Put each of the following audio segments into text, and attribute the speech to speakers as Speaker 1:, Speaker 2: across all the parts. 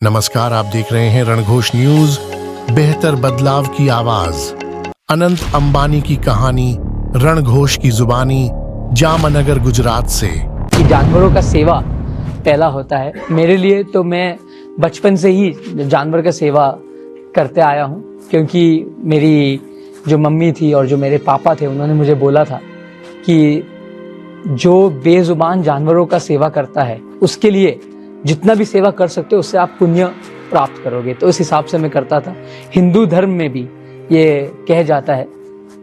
Speaker 1: नमस्कार, आप देख रहे हैं रणघोष न्यूज, बेहतर बदलाव की आवाज। अनंत अंबानी की कहानी रणघोष की जुबानी, जामनगर गुजरात से।
Speaker 2: कि जानवरों का सेवा पहला होता है मेरे लिए। तो मैं बचपन से ही जानवर का सेवा करते आया हूँ, क्योंकि मेरी जो मम्मी थी और जो मेरे पापा थे, उन्होंने मुझे बोला था कि जो बेजुबान जानवरों का सेवा करता है उसके लिए जितना भी सेवा कर सकते हो उससे आप पुण्य प्राप्त करोगे। तो उस हिसाब से मैं करता था। हिंदू धर्म में भी ये कहा जाता है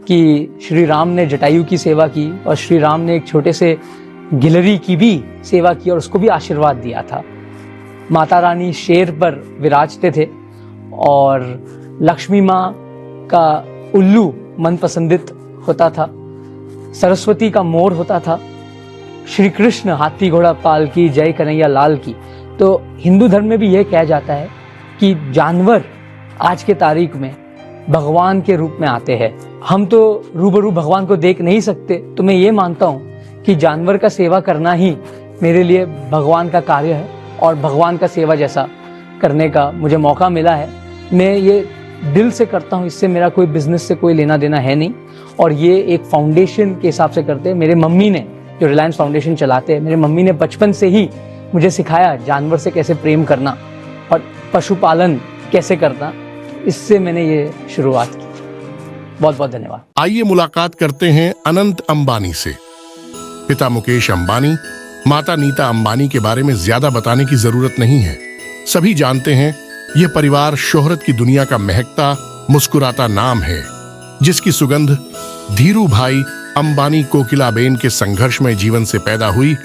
Speaker 2: कि श्री राम ने जटायु की सेवा की और श्री राम ने एक छोटे से गिलहरी की भी सेवा की और उसको भी आशीर्वाद दिया था। माता रानी शेर पर विराजते थे और लक्ष्मी माँ का उल्लू मन पसंदित होता था, सरस्वती का मोर होता था, श्री कृष्ण हाथी घोड़ा पाल की, जय कन्हैया लाल की। तो हिंदू धर्म में भी यह कहा जाता है कि जानवर आज के तारीख में भगवान के रूप में आते हैं। हम तो रूबरू भगवान को देख नहीं सकते, तो मैं ये मानता हूँ कि जानवर का सेवा करना ही मेरे लिए भगवान का कार्य है और भगवान का सेवा जैसा करने का मुझे मौका मिला है। मैं ये दिल से करता हूँ, इससे मेरा कोई बिजनेस से कोई लेना देना है नहीं। और ये एक फाउंडेशन के हिसाब से करते हैं। मेरे मम्मी ने, जो रिलायंस फाउंडेशन चलाते हैं, मेरे मम्मी ने बचपन से ही मुझे सिखाया जानवर से कैसे प्रेम करना और पशुपालन कैसे करना। इससे मैंने ये शुरुआत की। बहुत बहुत धन्यवाद।
Speaker 1: आइए मुलाकात करते हैं अनंत अंबानी से। पिता मुकेश अंबानी, माता नीता अंबानी के बारे में ज्यादा बताने की जरूरत नहीं है। सभी जानते हैं यह परिवार शोहरत की दुनिया का महकता मुस्कुराता नाम है, जिसकी सुगंध धीरू भाई अंबानी कोकिलाबेन के संघर्षमय जीवन से पैदा हुई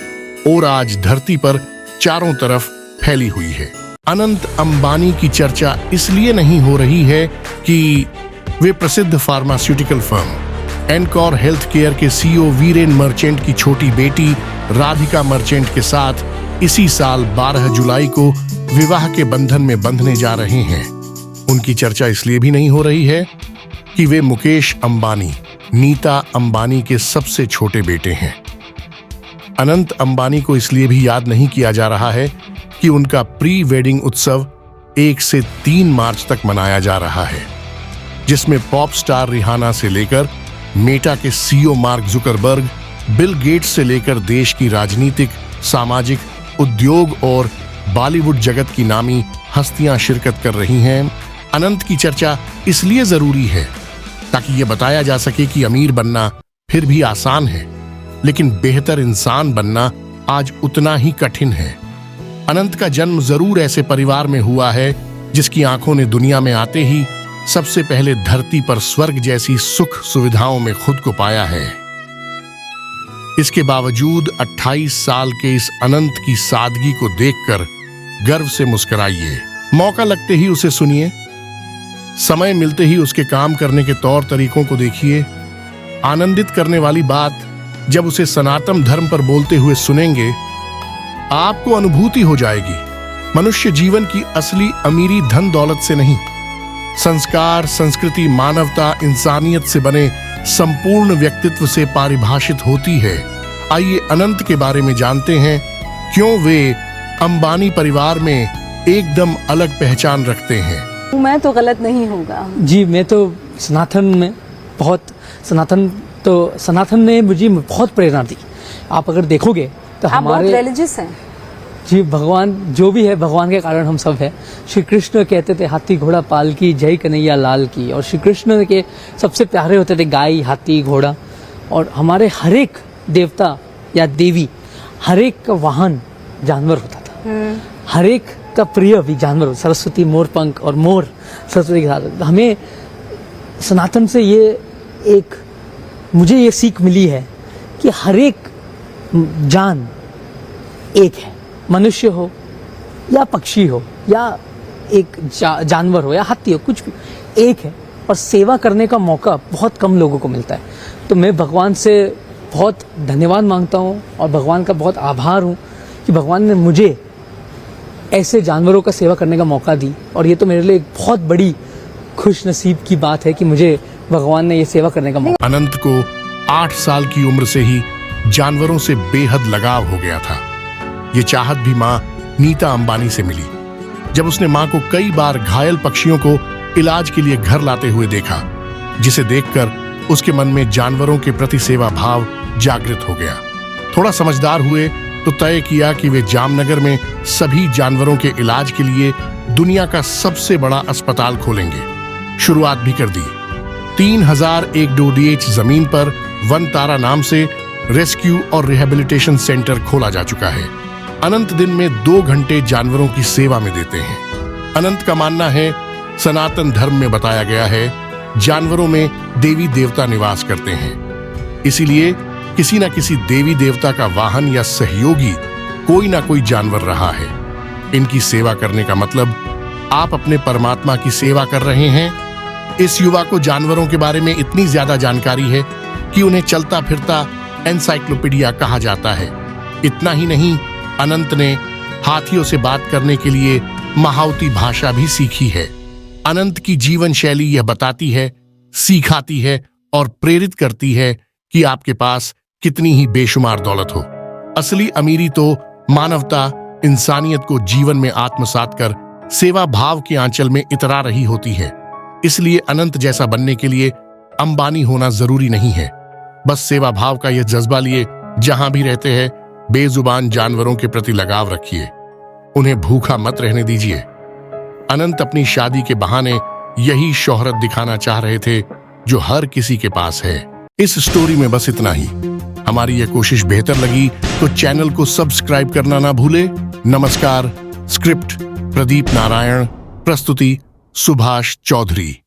Speaker 1: और आज धरती पर चारों तरफ फैली हुई है। अनंत अंबानी की चर्चा इसलिए नहीं हो रही है कि वे प्रसिद्ध pharmaceutical firm encore health care के सीईओ वीरेन मर्चेंट की छोटी बेटी राधिका मर्चेंट के साथ इसी साल 12 जुलाई को विवाह के बंधन में बंधने जा रहे हैं। उनकी चर्चा इसलिए भी नहीं हो रही है कि वे मुकेश अंबानी, नीता अंबानी के सबसे छोटे बेटे हैं। अनंत अंबानी को इसलिए भी याद नहीं किया जा रहा है कि उनका प्री वेडिंग उत्सव 1 से 3 मार्च तक मनाया जा रहा है, जिसमें पॉप स्टार रिहाना से लेकर मेटा के CEO mark Zuckerberg, Bill Gates से लेकर देश की राजनीतिक, सामाजिक, उद्योग और बॉलीवुड जगत की नामी हस्तियां शिरकत कर रही हैं। अनंत की चर्चा इसलिए जरूरी है ताकि यह बताया जा सके कि अमीर बनना फिर भी आसान है, लेकिन बेहतर इंसान बनना आज उतना ही कठिन है। अनंत का जन्म जरूर ऐसे परिवार में हुआ है जिसकी आंखों ने दुनिया में आते ही सबसे पहले धरती पर स्वर्ग जैसी सुख सुविधाओं में खुद को पाया है। इसके बावजूद 28 साल के इस अनंत की सादगी को देखकर गर्व से मुस्कुराइए। मौका लगते ही उसे सुनिए, समय मिलते ही उसके काम करने के तौर तरीकों को देखिए। आनंदित करने वाली बात जब उसे सनातन धर्म पर बोलते हुए सुनेंगे, आपको अनुभूति हो जाएगी मनुष्य जीवन की असली अमीरी धन दौलत से नहीं, संस्कार, संस्कृति, मानवता, इंसानियत से बने संपूर्ण व्यक्तित्व से परिभाषित होती है। आइए अनंत के बारे में जानते हैं, क्यों वे अंबानी परिवार में एकदम अलग पहचान रखते हैं।
Speaker 3: मैं तो गलत नहीं होगा
Speaker 2: जी, मैं तो सनातन में बहुत सनातन ने मुझे बहुत प्रेरणा दी। आप अगर देखोगे तो
Speaker 3: आप
Speaker 2: हमारे
Speaker 3: बहुत रिलीजियस हैं।
Speaker 2: जी, भगवान जो भी है, भगवान के कारण हम सब है। श्री कृष्ण कहते थे हाथी घोड़ा पाल की, जय कन्हैया लाल की। और श्री कृष्ण के सबसे प्यारे होते थे गाय, हाथी, घोड़ा। और हमारे हर एक देवता या देवी, हर एक का वाहन जानवर होता था। हर एक का प्रिय भी जानवर, सरस्वती मोर पंख और मोर सरस्वती के साथ। हमें सनातन से मुझे ये सीख मिली है कि हर एक जान एक है, मनुष्य हो या पक्षी हो या एक जानवर हो या हाथी हो, कुछ भी एक है। और सेवा करने का मौका बहुत कम लोगों को मिलता है। तो मैं भगवान से बहुत धन्यवाद मांगता हूँ और भगवान का बहुत आभार हूँ कि भगवान ने मुझे ऐसे जानवरों का सेवा करने का मौका दी। और ये तो मेरे लिए एक बहुत बड़ी खुश नसीब की बात है कि मुझे भगवान ने ये सेवा करने का मौका।
Speaker 1: अनंत को 8 साल की उम्र से ही जानवरों से बेहद लगाव हो गया था। ये चाहत भी मां नीता अंबानी से मिली। जब उसने मां को कई बार घायल पक्षियों को इलाज के लिए घर लाते हुए देखा, जिसे देखकर उसके मन में जानवरों के प्रति सेवा भाव जागृत हो गया। थोड़ा समझदार हुए तो तय किया कि वे जामनगर में सभी जानवरों के इलाज के लिए दुनिया का सबसे बड़ा अस्पताल खोलेंगे। शुरुआत भी कर दी। 3001 DODH जमीन पर वन तारा नाम से रेस्क्यू और रिहेबिलिटेशन सेंटर खोला जा चुका है। अनंत दिन में 2 घंटे जानवरों की सेवा में देते हैं। अनंत का मानना है, सनातन धर्म में बताया गया है, जानवरों में देवी देवता निवास करते हैं। इसीलिए किसी न किसी देवी देवता का वाहन या सहयोगी कोई ना कोई जानवर रहा है। इनकी सेवा करने का मतलब आप अपने परमात्मा की सेवा कर रहे हैं। इस युवा को जानवरों के बारे में इतनी ज्यादा जानकारी है कि उन्हें चलता फिरता एनसाइक्लोपीडिया कहा जाता है। इतना ही नहीं, अनंत ने हाथियों से बात करने के लिए महावती भाषा भी सीखी है। अनंत की जीवन शैली यह बताती है, सिखाती है और प्रेरित करती है कि आपके पास कितनी ही बेशुमार दौलत हो, असली अमीरी तो मानवता, इंसानियत को जीवन में आत्मसात कर सेवा भाव के आंचल में इतरा रही होती है। इसलिए अनंत जैसा बनने के लिए अंबानी होना जरूरी नहीं है। बस सेवा भाव का यह जज्बा लिए जहां भी रहते हैं बेजुबान जानवरों के प्रति लगाव रखिए। उन्हें भूखा मत रहने दीजिए। अनंत अपनी शादी के बहाने यही शोहरत दिखाना चाह रहे थे जो हर किसी के पास है। इस स्टोरी में बस इतना ही। हमारी यह कोशिश बेहतर लगी तो चैनल को सब्सक्राइब करना ना भूले। नमस्कार। स्क्रिप्ट प्रदीप नारायण, प्रस्तुति सुभाष चौधरी।